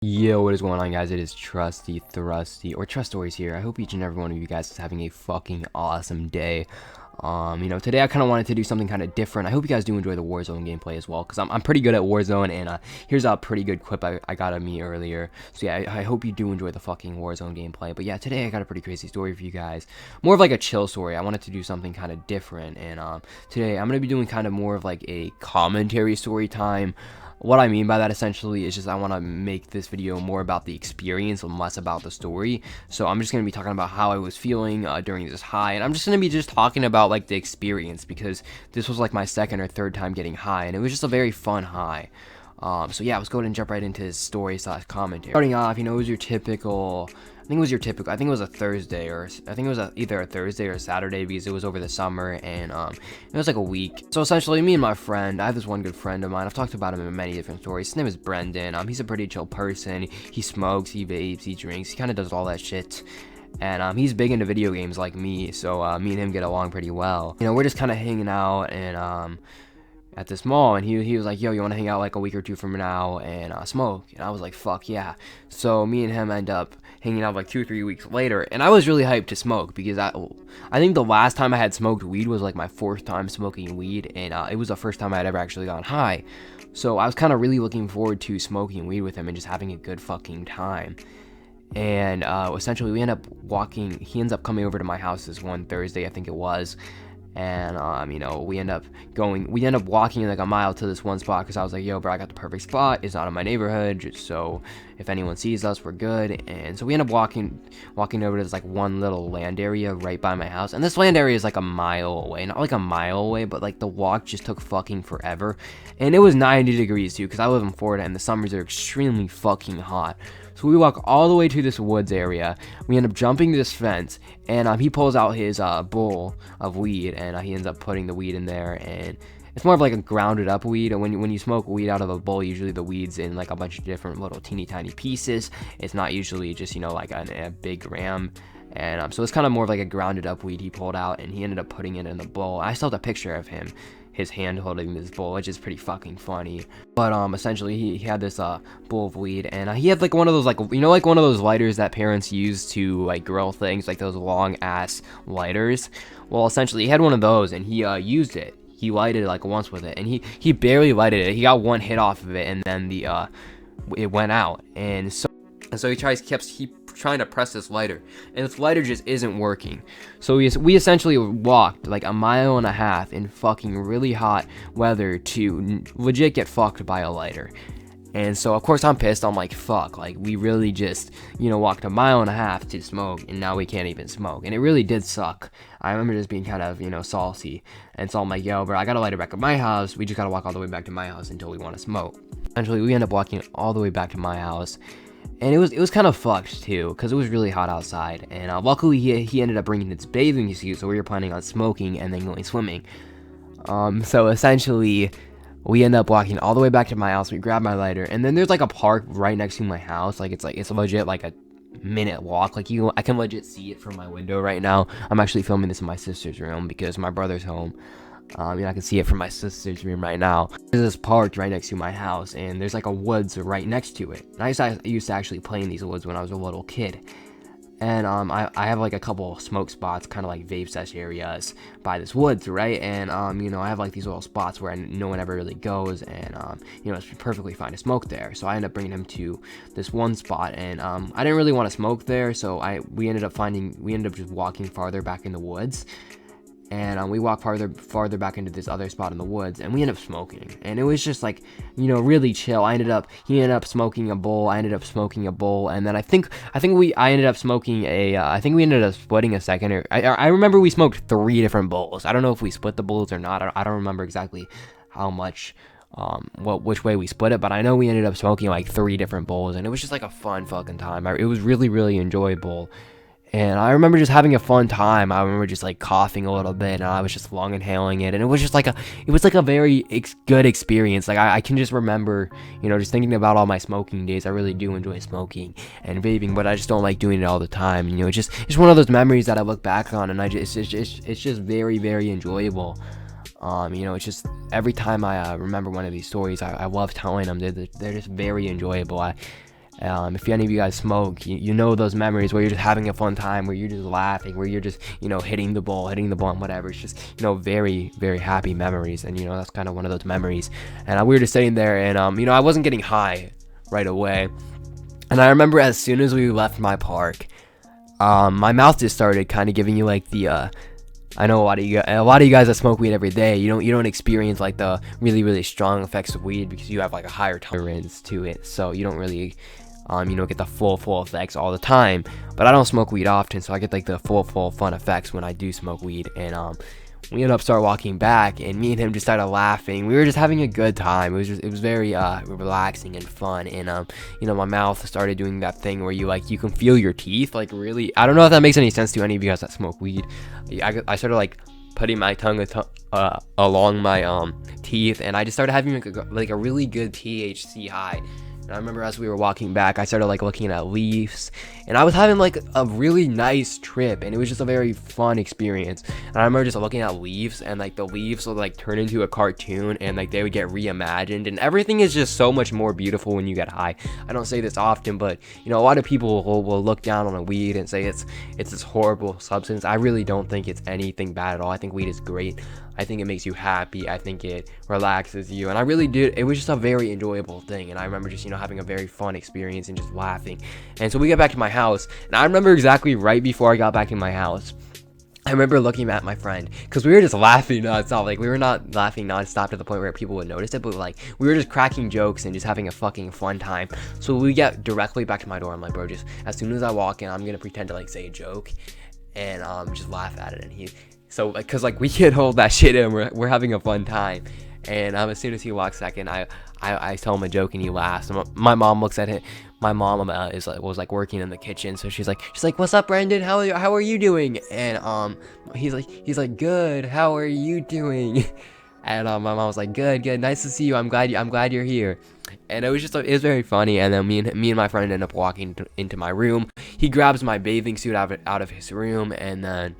Yo, what is going on, guys? It is Trusty Thrusty, or Trust Stories here. I hope each and every one of you guys is having a fucking awesome day. Today I kind of wanted to do something kind of different. I hope you guys do enjoy the Warzone gameplay as well, because I'm pretty good at Warzone, and here's a pretty good clip I got of me earlier. So yeah, I hope you do enjoy the fucking Warzone gameplay. But yeah, today I got a pretty crazy story for you guys. More of like a chill story. I wanted to do something kind of different, and today I'm going to be doing kind of more of like a commentary story time. What I mean by that essentially is just I want to make this video more about the experience and less about the story. So I'm just going to be talking about how I was feeling during this high, and I'm just going to be just talking about like the experience, because this was like my second or third time getting high, and it was just a very fun high. So yeah, let's go ahead and jump right into his story / commentary. Starting off, it was your typical. I think it was a Thursday, or I think it was either a Thursday or a Saturday, because it was over the summer, and it was like a week. So essentially, me and my friend, I have this one good friend of mine. I've talked about him in many different stories. His name is Brendan. He's a pretty chill person. He smokes, he vapes, he drinks, he kind of does all that shit. And he's big into video games like me, so me and him get along pretty well. We're just kind of hanging out and at this mall, and he was like, yo, you want to hang out like a week or two from now and smoke? And I was like, fuck yeah. So me and him end up hanging out like 2 or 3 weeks later, and I was really hyped to smoke, because I think the last time I had smoked weed was like my 4th time smoking weed, and it was the first time I had ever actually gone high. So I was kind of really looking forward to smoking weed with him and just having a good fucking time. And essentially we end up walking. He ends up coming over to my house this one Thursday, I think it was. And we end up walking like a mile to this one spot, because I was like, yo bro, I got the perfect spot. It's not in my neighborhood, just so if anyone sees us, we're good. And so we end up walking over to this like one little land area right by my house, and this land area is like a mile away. Not like a mile away, but like the walk just took fucking forever. And it was 90 degrees too, because I live in Florida and the summers are extremely fucking hot. So we walk all the way to this woods area. We end up jumping this fence, and he pulls out his bowl of weed, and he ends up putting the weed in there. And it's more of like a grounded up weed. And when you smoke weed out of a bowl, usually the weed's in like a bunch of different little teeny tiny pieces. It's not usually just like a big gram. And so it's kind of more of like a grounded up weed he pulled out, and he ended up putting it in the bowl. I still have a picture of his hand holding this bowl, which is pretty fucking funny. But essentially he had this bowl of weed, and he had like one of those, like like one of those lighters that parents use to like grill things, like those long ass lighters. Well, essentially he had one of those, and he used it. He lighted it like once with it, and he barely lighted it. He got one hit off of it, and then it went out. And so he kept trying to press this lighter, and this lighter just isn't working. So we essentially walked like a mile and a half in fucking really hot weather to legit get fucked by a lighter. And so of course I'm pissed. I'm like, fuck, like we really just walked a mile and a half to smoke, and now we can't even smoke. And it really did suck. I remember just being kind of salty. And so I'm like, yo bro, I got a lighter back at my house. We just gotta walk all the way back to my house until we want to smoke. Eventually we end up walking all the way back to my house, and it was kind of fucked too, because it was really hot outside. And luckily he ended up bringing his bathing suit, so we were planning on smoking and then going swimming. So essentially we end up walking all the way back to my house. We grab my lighter, and then there's like a park right next to my house. Like it's legit like a minute walk. Like I can legit see it from my window right now. I'm actually filming this in my sister's room because my brother's home. I can see it from my sister's room right now. There's this park right next to my house, and there's like a woods right next to it. And I used to actually play in these woods when I was a little kid. And I have like a couple smoke spots, kind of like vape sesh areas by this woods, right? And I have like these little spots where no one ever really goes, and it's perfectly fine to smoke there. So I ended up bringing him to this one spot, and I didn't really want to smoke there, so we ended up just walking farther back in the woods. And we walked farther back into this other spot in the woods, and we ended up smoking. And it was just like, really chill. He ended up smoking a bowl. I ended up smoking a bowl, and then I think we ended up splitting a second. Or I remember we smoked 3 different bowls. I don't know if we split the bowls or not. I don't remember exactly how much, which way we split it, but I know we ended up smoking like 3 different bowls, and it was just like a fun fucking time. It was really, really enjoyable. And I remember just having a fun time. I remember just like coughing a little bit, and I was just long inhaling it, and it was just like a very good experience. Like I can just remember, just thinking about all my smoking days. I really do enjoy smoking and vaping, but I just don't like doing it all the time. It's one of those memories that I look back on, and it's just very, very enjoyable. It's just every time I remember one of these stories, I love telling them. They're just very enjoyable. If any of you guys smoke, you know those memories where you're just having a fun time, where you're just laughing, where you're just, hitting the ball and whatever. It's just, very, very happy memories. And, that's kind of one of those memories. And we were just sitting there, and, I wasn't getting high right away. And I remember as soon as we left my park, my mouth just started kind of giving you like the, I know a lot of you guys that smoke weed every day, you don't experience like the really, really strong effects of weed because you have like a higher tolerance to it. So you don't really, get the full effects all the time. But I don't smoke weed often, so I get like the full fun effects when I do smoke weed. And we ended up walking back, and me and him just started laughing. We were just having a good time. It was very relaxing and fun. And my mouth started doing that thing where you can feel your teeth, like really. I don't know if that makes any sense to any of you guys that smoke weed. I started like putting my tongue along my teeth, and I just started having like a really good THC high. And I remember as we were walking back, I started like looking at leaves, and I was having like a really nice trip, and it was just a very fun experience. And I remember just looking at leaves, and like the leaves would like turn into a cartoon, and like they would get reimagined, and everything is just so much more beautiful when you get high. I don't say this often, but a lot of people will look down on a weed and say it's this horrible substance. I really don't think it's anything bad at all. I think weed is great. I think it makes you happy. I think it relaxes you, and I really did. It was just a very enjoyable thing, and I remember just having a very fun experience and just laughing. And so we get back to my house, and I remember exactly right before I got back in my house, I remember looking at my friend, because we were just laughing nonstop. Like, we were not laughing nonstop to the point where people would notice it, but like we were just cracking jokes and just having a fucking fun time. So we get directly back to my door. I'm like, bro, just as soon as I walk in, I'm gonna pretend to like say a joke and just laugh at it. And so because like we can't hold that shit in, we're having a fun time. And as soon as he walks back in, I tell him a joke and he laughs. And my mom looks at it. My mom was like working in the kitchen, so she's like, "What's up, Brandon? How are you doing?" And he's like, "Good. How are you doing?" And my mom was like, "Good. Nice to see you. I'm glad you're here." And it was very funny. And then me and my friend end up walking into my room. He grabs my bathing suit out of his room, and then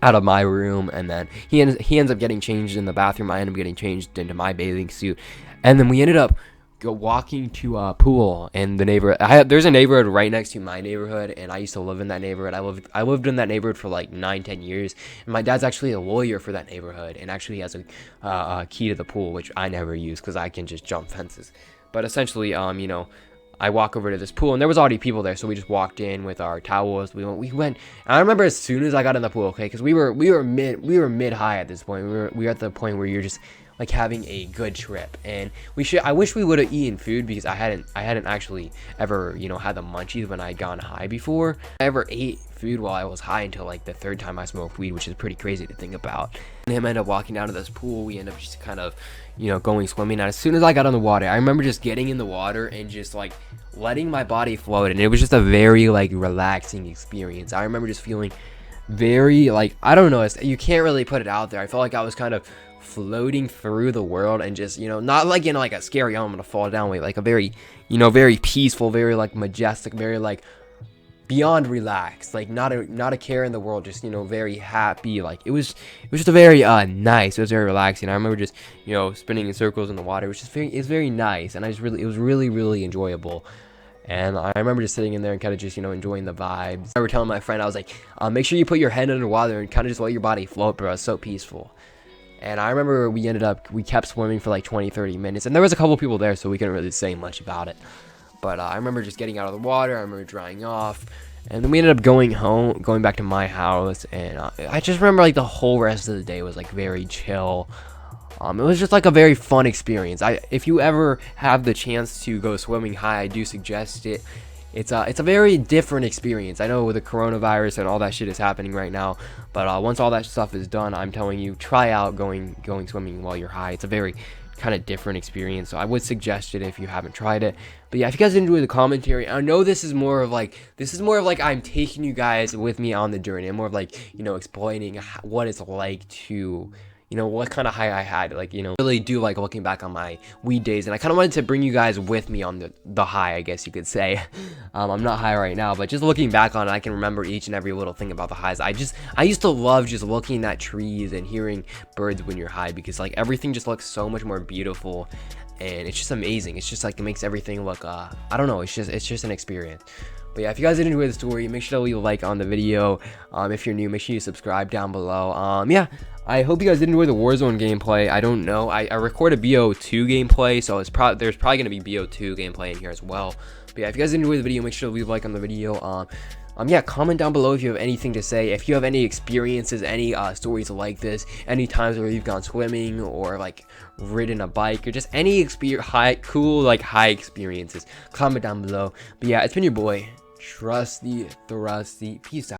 out of my room, and then he ends up getting changed in the bathroom. I end up getting changed into my bathing suit, and then we ended up walking to a pool in the neighborhood. There's a neighborhood right next to my neighborhood, and I used to live in that neighborhood. I lived in that neighborhood for like 9-10 years, and my dad's actually a lawyer for that neighborhood, and actually has a key to the pool, which I never use because I can just jump fences. But essentially, I walk over to this pool, and there was already people there, so we just walked in with our towels. We went. And I remember as soon as I got in the pool, okay, because we were mid high at this point. We were at the point where you're just like having a good trip, and I wish we would have eaten food, because I hadn't actually ever had the munchies when I'd gone high before. I ever ate food while I was high until like the third time I smoked weed, which is pretty crazy to think about. And him end up walking down to this pool. We end up just kind of going swimming. And as soon as I got in the water, I remember just getting in the water and just like letting my body float, and it was just a very like relaxing experience. I remember just feeling very like, I don't know, you can't really put it out there. I felt like I was kind of floating through the world, and just not like like a scary, I'm gonna fall down way, like a very very peaceful, very like majestic, very like beyond relaxed, like not a care in the world, just very happy. Like it was just a very nice, it was very relaxing. I remember just spinning in circles in the water. It was very nice, and it was really enjoyable. And I remember just sitting in there and kind of just enjoying the vibes. I remember telling my friend, I was like, make sure you put your head underwater and kind of just let your body float, bro. It's so peaceful. And I remember we kept swimming for like 20-30 minutes, and there was a couple people there, so we couldn't really say much about it. But I remember just getting out of the water. I remember drying off, and then we ended up going back to my house. And I just remember like the whole rest of the day was like very chill. It was just like a very fun experience. If you ever have the chance to go swimming high, I do suggest it. It's a very different experience. I know with the coronavirus and all that shit is happening right now, but once all that stuff is done, I'm telling you, try out going swimming while you're high. It's a very kind of different experience, so I would suggest it if you haven't tried it. But yeah, if you guys enjoy the commentary, I know this is more of like I'm taking you guys with me on the journey. I'm more of like explaining what it's like to what kind of high I had. Like, really do like looking back on my weed days, and I kind of wanted to bring you guys with me on the high, I guess you could say. I'm not high right now, but just looking back on it, I can remember each and every little thing about the highs. I used to love just looking at trees and hearing birds when you're high, because like everything just looks so much more beautiful. and it's just amazing. It's just like it makes everything look I don't know, it's just an experience. But yeah, if you guys did enjoy the story, make sure to leave a like on the video. If you're new, make sure you subscribe down below. Yeah, I hope you guys did enjoy the Warzone gameplay. I don't know, I recorded BO2 gameplay, so there's probably gonna be BO2 gameplay in here as well. But yeah, if you guys did enjoy the video, make sure to leave a like on the video. Yeah, comment down below if you have anything to say. If you have any experiences, any stories like this, any times where you've gone swimming or like ridden a bike, or just any cool high experiences, comment down below. But yeah, it's been your boy Trusty Thrusty. Peace out.